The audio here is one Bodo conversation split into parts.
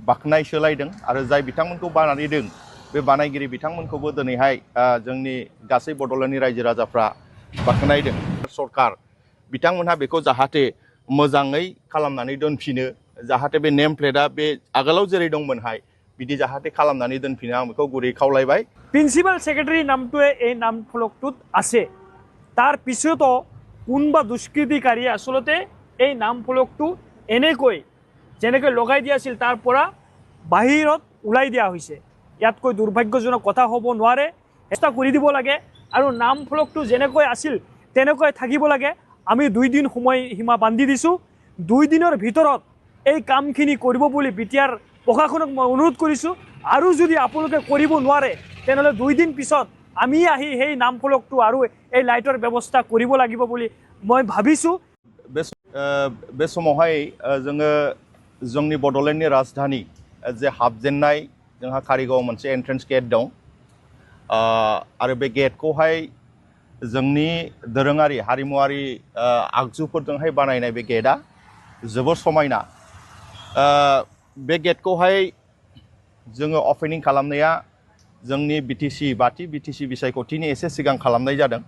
बाख्नाय सोलायदों आरो जाय बिथांमोनखौ बानायनानै दों बे बानायगिरि बिथांमोनखौबो दिनैहाय जोंनि गासै बड'लेण्डनि रायजो राजाफ्रा बाख्नायदों। सरकार बिथांमोनहा बेखौ जाहाथे मोजाङै खालामनानै दोनफिनो, जाहाथे बे नेम प्लेटआ बे आगोलाव जेरै दंमोनहाय बिदि जाहाथे खालामनानै दोनफिनो आं बेखौ गुरै खावलायबाय। প্ৰিন্সিপাল ছেক্ৰেটাৰীৰ নামটোৱে এই নাম ফলকটোত আছে, তাৰ পিছতো কোনোবা দুষ্কৃতিকাৰীয়ে আচলতে এই নাম ফলকটো এনেকৈ যেনেকৈ লগাই দিয়া আছিল তাৰ পৰা বাহিৰত ওলাই দিয়া হৈছে। ইয়াতকৈ দুৰ্ভাগ্যজনক কথা হ'ব নোৱাৰে। চেষ্টা কৰি দিব লাগে আৰু নাম ফলকটো যেনেকৈ আছিল তেনেকৈ থাকিব লাগে। আমি 2 দিন সময়সীমা বান্ধি দিছোঁ। 2 দিনৰ ভিতৰত এই কামখিনি কৰিব বুলি বিটিআৰ প্ৰশাসনক মই অনুৰোধ কৰিছোঁ। আৰু যদি আপোনালোকে কৰিব নোৱাৰে তেনেহ'লে 2 দিন পিছত আমি আহি সেই নাম ফলকটো আৰু এই লাইটৰ ব্যৱস্থা কৰিব লাগিব বুলি মই ভাবিছোঁ। बे समावहाय जोङो जोंनि बड'लेण्डनि राजधानी जे हाबजेननाय जोंहा कारिगाव मोनसे एन्ट्रेन्स गेट दं आरो बे गेटखौहाय जोंनि दोरोङारि हारिमुवारि आगजुफोरजोंहाय बानायनाय बे गेटआ जोबोर समायना। बे गेटखौहाय जोङो अपेनिं खालामनाया जोंनि बाथि बिटिसि बिसायख'थिनि एसे सिगां खालामनाय जादों।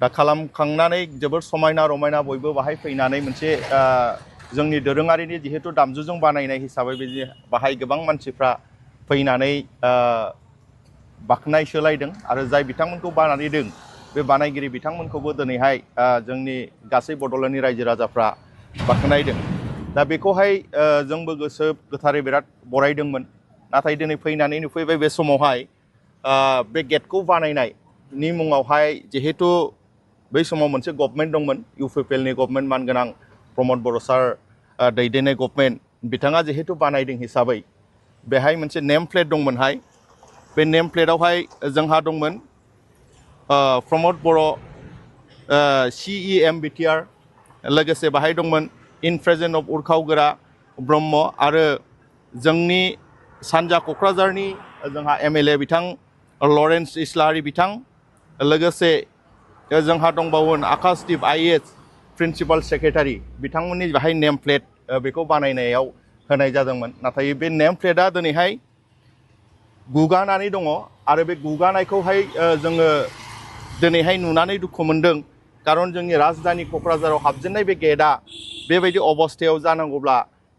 दा खालामखांनानै जोबोर समायना रमायना बयबो बाहाय फैनानै मोनसे जोंनि दोरोङारिनि जिहेतु दामजुजों बानायनाय हिसाबै बाहाय गोबां मानसिफ्रा फैनानै बाख्नाय सोलायदों आरो जाय बिथांमोनखौ बानायनानै दों बे बानायगिरि बिथांमोनखौबो दिनैहाय जोंनि गासै बड'लेण्डनि रायजो राजाफ्रा बाख्नायदों। दा बेखौहाय जोंबो गोसो गोथारै बिराद बरायदोंमोन। नाथाय दिनै फैनानै नुफैबाय बे समावहाय बे गेटखौ बानायनायनि मुङावहाय जिहेतु बै समाव मोनसे गभर्नमेन्ट दंमोन, इउपिपिएलनि गभर्नमेन्ट मानगोनां प्रमद बर' सार दैदेननाय गभर्नमेन्ट, बिथाङा जिहेतु बानायदों हिसाबै बेहाय मोनसे नेम प्लेट दंमोनहाय। बे नेम प्लेटआवहाय जोंहा दंमोन प्रमद बर' CEM बिटिआर, लोगोसे बाहाय दंमोन in present of Urkhao Brahma आरो जोंनि सानजा क'क्राझारनि जोंहा MLA बिथां लरेन्स इस्लारि बिथां, लोगोसे जोंहा दंबावो आकाशदीप IAS प्रिन्सिपाल सेक्रेटारि बिथांमोननि बाहाय नेम प्लेट बेखौ बानायनायाव होनाय जादोंमोन। नाथाय बे नेम प्लेटआ दिनैहाय गुगानानै दङ आरो बे गुगानायखौहाय जोङो दिनैहाय नुनानै दुखु मोनदों। खारन जोंनि राजधानी क'क्राझाराव हाबजेननाय बे गेटआ बेबायदि अबस्थायाव जानांगौब्ला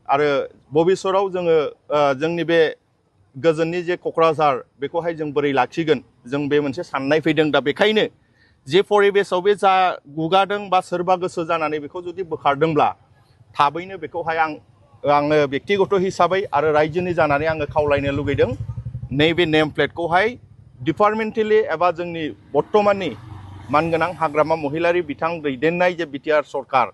आरो भबिष्यतआव जोङो जोंनि बे गोजोननि जे क'क्राझार बेखौहाय जों बोरै लाखिगोन, जों बे मोनसे साननाय फैदों। दा बेखायनो जे परिबेसाव बे जा गुगादों बा सोरबा गोसो जानानै बेखौ जुदि बोखारदोंब्ला थाबैनो बेखौहाय आङो बेक्तिगत हिसाबै आरो रायजोनि जानानै आङो खावलायनो लुगैदों, नैबे नेम प्लेटखौहाय डिपार्टमेन्टेलि एबा जोंनि बर्तमाननि मानगोनां हाग्रामा महिलारि बिथां दैदेननाय जे बिटिआर सरकार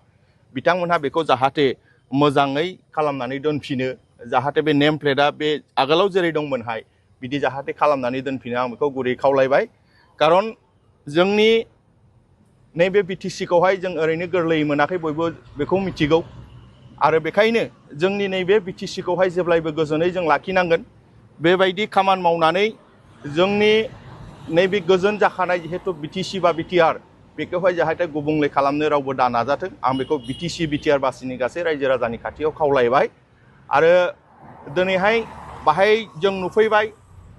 बिथांमोनहा बेखौ जाहाथे मोजाङै खालामनानै दोनफिनो, जाहाथे बे नेम प्लेटआ बे आगोलाव जेरै दंमोनहाय बिदि जाहाथे खालामनानै दोनफिनो आं बेखौ गुरै खावलायबाय। खारन जोंनि नैबे बिटिसिखौहाय जों ओरैनो गोरलैयै मोनाखै, बयबो बेखौ मिथिगौ आरो बेखायनो जोंनि नैबे बिटिसिखौहाय जेब्लायबो गोजोनै जों लाखिनांगोन। बेबायदि खामानि मावनानै जोंनि नैबे गोजोन जाखानाय जिहेतु बिटिसि बा बिटिआर बेखौहाय जाहाथे गुबुंले खालामनो रावबो दा नाजाथों, आं बेखौ बिटिसि बिटिआर बासिनि गासै रायजो राजानि खाथियाव खावलायबाय। आरो दिनैहाय बाहाय जों नुफैबाय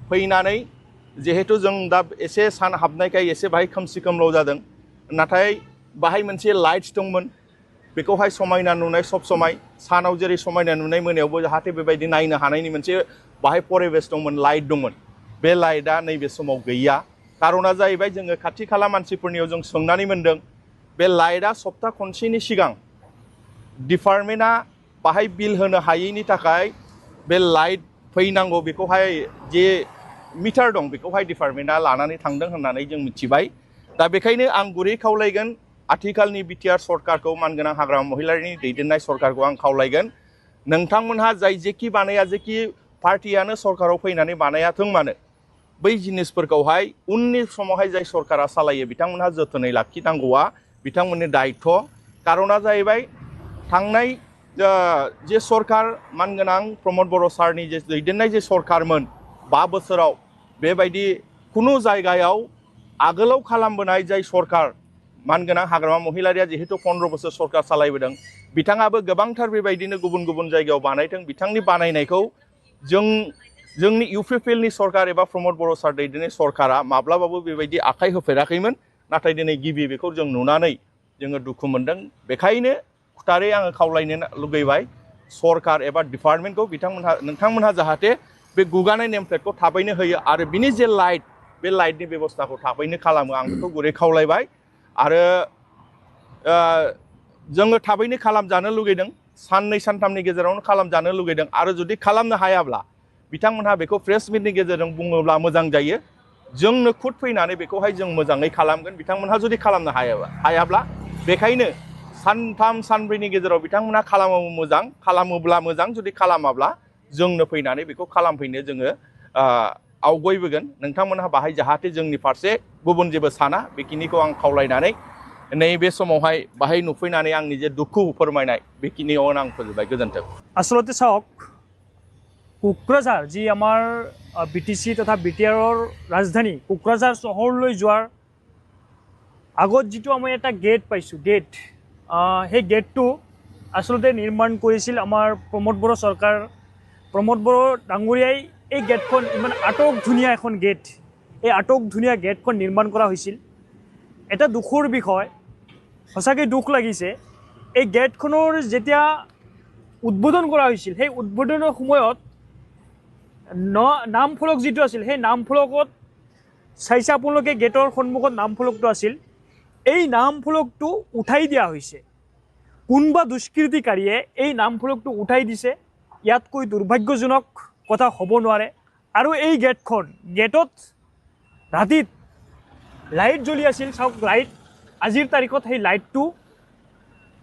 फैनानै जिहेतु जों दा एसे सान हाबनायखाय एसे बाहाय खोमसि खोमलाव जादों, नाथाय बाहाय मोनसे लाइट्स दंमोन, बेखौहाय समायना नुनाय सब समाय सानाव जेरै समायना नुनाय मोनायावबो जाहाथे बेबायदि नायनो हानायनि मोनसे बाहाय परिबेस दंमोन, लाइट दंमोन। बे लाइटआ नैबे समाव गैया। कारना जाहैबाय जोङो खाथि खाला मानसिफोरनियाव जों सोंनानै मोनदों बे लाइटआ सप्ता खनसेनि सिगां डिपार्टमेन्टआ बाहाय बिल होनो हायैनि थाखाय बे लाइट फैनांगौ बेखौहाय जे मिटार दं बेखौहाय डिपार्टमेन्टआ लानानै थांदों होननानै जों मिथिबाय। दा बेखायनो आं गुरै खावलायगोन आथिखालनि बिटिआर सरकारखौ, मानगोनां हाग्रामा महिलारिनि दैदेननाय सरकारखौ आं खावलायगोन, नोंथांमोनहा जाय जेखि बानाया जेखि पार्टियानो सरकाराव फैनानै बानायाथों मानो बै जिनिसफोरखौहाय उननि समावहाय जाय सरकारा सालायो बिथांमोनहा जोथोनै लाखिनांगौआ बिथांमोननि दायित्व। कारना जाहैबाय थांनाय जे सरकार मानगोनां प्रमद बर' सारनि जे दैदेननाय जे सरकारमोन 5 बोसोराव बेबायदि खुनु जायगायाव आगोलाव खालामबोनाय जाय सरकार मानगोनां हाग्रामा महिलारिया जिहेतु 15 बोसोर सरकार सालायबोदों बिथाङाबो गोबांथार बेबायदिनो गुबुन गुबुन जायगायाव बानायदों बिथांनि बानायनायखौ जोंनि इउपिपिएलनि सरकार एबा प्रमद बर' सार दैदेननाय सरकारा माब्लाबाबो बेबायदि आखाइ होफेराखैमोन नाथाय दिनै गिबि बेखौ जों नुनानै जोङो दुखु मोनदों बेखायनो खुथारै आङो खावलायनो लुगैबाय सरकार एबा डिपार्टमेन्टखौ नोंथांमोनहा जाहाथे बे गुगानाय नेम प्लेटखौ थाबैनो होयो आरो बिनि जे लाइट बे लाइटनि बेबस्थाखौ थाबैनो खालामो आं बेखौ गुरै खावलायबाय आरो जोङो थाबैनो खालामजानो लुगैदों साननै सानथामनि गेजेरावनो खालामजानो लुगैदों आरो जुदि खालामनो हायाब्ला बिथांमोनहा बेखौ प्रेस मिटनि गेजेरजों बुङोब्ला मोजां जायो जोंनो खुद फैनानै बेखौहाय जों मोजाङै खालामगोन बिथांमोनहा जुदि खालामनो हायाब्ला बेखायनो सानथाम सानब्रैनि गेजेराव बिथांमोनहा खालामोब्ला मोजां जुदि खालामाब्ला जोंनो फैनानै बेखौ खालामफैनो जोङो आवगायबोगोन नोंथांमोनहा बाहाय जाहाथे जोंनि फारसे गुबुन जेबो साना बेखिनिखौ आं खावलायनानै नैबे समावहाय बाहाय नुफैनानै आंनि जे दुखु फोरमायनाय बेखिनियावनो आं फोजोबबाय गोजोन्थों आसलते चाওক কোকৰাঝাৰ যি আমাৰ বিটিচি তথা বিটিআৰৰ ৰাজধানী কোকৰাঝাৰ চহৰলৈ যোৱাৰ আগত যিটো আমি এটা গেট পাইছোঁ সেই গেটটো আচলতে নিৰ্মাণ কৰিছিল আমাৰ প্ৰমোদ বড়ো চৰকাৰ প্ৰমোদ বড়ো ডাঙৰীয়াই এই গেটখন ইমান আটক ধুনীয়া এখন গেট এই আটক ধুনীয়া গেটখন নিৰ্মাণ কৰা হৈছিল এটা দুখৰ বিষয় সঁচাকৈ দুখ লাগিছে এই গেটখনৰ যেতিয়া উদ্বোধন কৰা হৈছিল সেই উদ্বোধনৰ সময়ত নাম ফলক যিটো আছিল সেই নাম ফলকত চাইছে আপোনালোকে গেটৰ সন্মুখত নাম ফলকটো আছিল এই নাম ফলকটো উঠাই দিয়া হৈছে কোনবা দুষ্কৃতিকাৰীয়ে এই নাম ফলকটো উঠাই দিছে ইয়াতকৈ দুৰ্ভাগ্যজনক কথা হ'ব নোৱাৰে আৰু এই গেটত ৰাতিত লাইট জ্বলি আছিল চাওক লাইট আজিৰ তাৰিখত সেই লাইটটো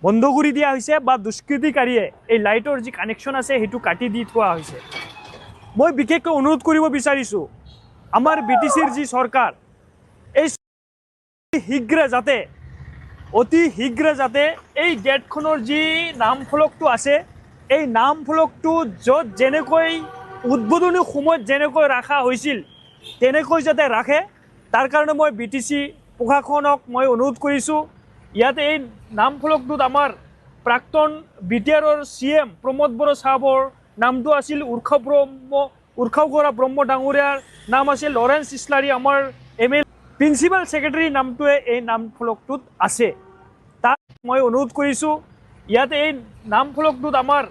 বন্ধ কৰি দিয়া হৈছে বা দুষ্কৃতিকাৰীয়ে এই লাইটৰ যি কানেকশ্যন আছে সেইটো কাটি দি থোৱা হৈছে মই বিশেষকৈ অনুৰোধ কৰিব বিচাৰিছোঁ আমাৰ বিটিচিৰ যি চৰকাৰ এই অতি শীঘ্ৰে যাতে এই গেটখনৰ যি নাম ফলকটো আছে এই নাম ফলকটো য'ত যেনেকৈ উদ্বোধনী সময়ত যেনেকৈ ৰখা হৈছিল তেনেকৈ যাতে ৰাখে তাৰ কাৰণে মই বিটিচি প্ৰশাসনক মই অনুৰোধ কৰিছোঁ ইয়াতে এই নাম ফলকটোত আমাৰ প্ৰাক্তন বিটিআৰৰ CM প্ৰমোদ বড়ো চাহাবৰ নামটো আছিল উৰ্খাওগৰা ব্ৰহ্ম ডাঙৰীয়াৰ নাম আছিল লৰেন্স ইছলাৰী আমাৰ MLA প্ৰিন্সিপাল ছেক্ৰেটাৰীৰ নামটোৱে এই নাম ফলকটোত আছে তাক মই অনুৰোধ কৰিছোঁ ইয়াতে এই নাম ফলকটোত আমাৰ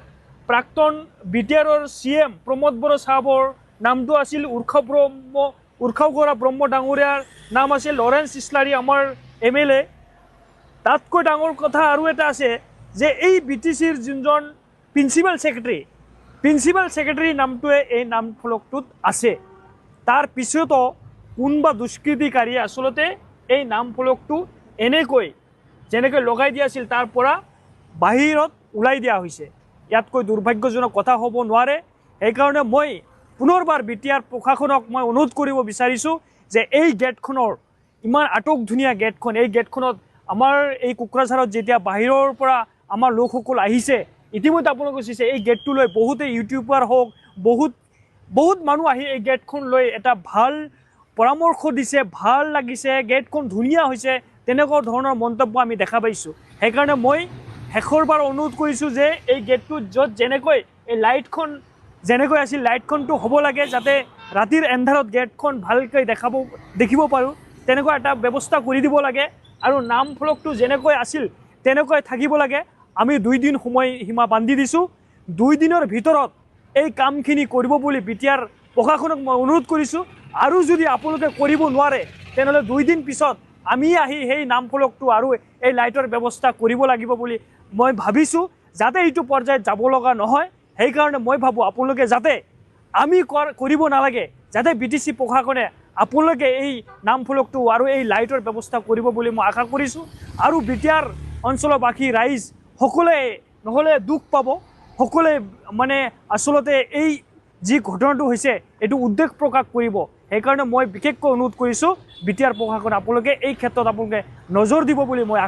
প্ৰাক্তন বিটিআৰৰ CM প্ৰমোদ বড়ো চাহাবৰ নামটো আছিল উৰ্খাওগৰা ব্ৰহ্ম ডাঙৰীয়াৰ নাম আছিল লৰেন্স ইছলাৰী আমাৰ MLA তাতকৈ ডাঙৰ কথা আৰু এটা আছে যে এই বিটিচিৰ যোনজন প্ৰিন্সিপাল ছেক্ৰেটাৰীৰ নামটোৱে এই নাম ফলকটোত আছে তাৰ পিছতো কোনবা দুষ্কৃতিকাৰীয়ে আচলতে এই নাম ফলকটো এনেকৈ যেনেকৈ লগাই দিয়া আছিল তাৰ পৰা বাহিৰত ওলাই দিয়া হৈছে ইয়াতকৈ দুৰ্ভাগ্যজনক কথা হ'ব নোৱাৰে সেইকাৰণে মই পুনৰবাৰ বিটিআৰ প্ৰশাসনক মই অনুৰোধ কৰিব বিচাৰিছোঁ যে এই গেটখনৰ ইমান আটক ধুনীয়া গেটখন এই গেটখনত আমাৰ এই কোকৰাঝাৰত যেতিয়া বাহিৰৰ পৰা আমাৰ লোকসকল আহিছে ইতিমধ্যে আপোনালোকে চাইছে এই গেটটো লৈ বহুতে ইউটিউবাৰ হওক বহুত মানুহ আহি এই গেটখন লৈ এটা ভাল পৰামৰ্শ দিছে ভাল লাগিছে গেটখন ধুনীয়া হৈছে তেনেকুৱা ধৰণৰ মন্তব্য আমি দেখা পাইছোঁ সেইকাৰণে মই শেষৰবাৰ অনুৰোধ কৰিছোঁ যে এই গেটটো য'ত যেনেকৈ এই লাইটখন যেনেকৈ আছিল লাইটখনটো হ'ব লাগে যাতে ৰাতিৰ এন্ধাৰত গেটখন ভালকৈ দেখিব পাৰোঁ তেনেকুৱা এটা ব্যৱস্থা কৰি দিব লাগে আৰু নাম ফলকটো যেনেকৈ আছিল তেনেকৈ থাকিব লাগে আমি 2 দিন সময়সীমা বান্ধি দিছোঁ 2 দিনৰ ভিতৰত এই কামখিনি কৰিব বুলি বিটিআৰ প্ৰশাসনক মই অনুৰোধ কৰিছোঁ আৰু যদি আপোনালোকে কৰিব নোৱাৰে তেনেহ'লে 2 দিন পিছত আমি আহি সেই নাম ফলকটো আৰু এই লাইটৰ ব্যৱস্থা কৰিব লাগিব বুলি মই ভাবিছোঁ যাতে এইটো পৰ্যায়ত যাব লগা নহয় সেইকাৰণে মই ভাবোঁ আপোনালোকে যাতে আমি কৰিব নালাগে যাতে বিটিচি প্ৰশাসনে আপোনালোকে এই নাম ফলকটো আৰু এই লাইটৰ ব্যৱস্থা কৰিব বুলি মই আশা কৰিছোঁ আৰু বিটিআৰ অঞ্চলবাসী ৰাইজ সকলোৱে নহ'লে দুখ পাব সকলোৱে মানে আচলতে এই যি ঘটনাটো হৈছে এইটো উদ্বেগ প্ৰকাশ কৰিব সেইকাৰণে মই বিশেষকৈ অনুৰোধ কৰিছোঁ বিটিআৰ প্ৰশাসন আপোনালোকে এই ক্ষেত্ৰত আপোনালোকে নজৰ দিব বুলি মই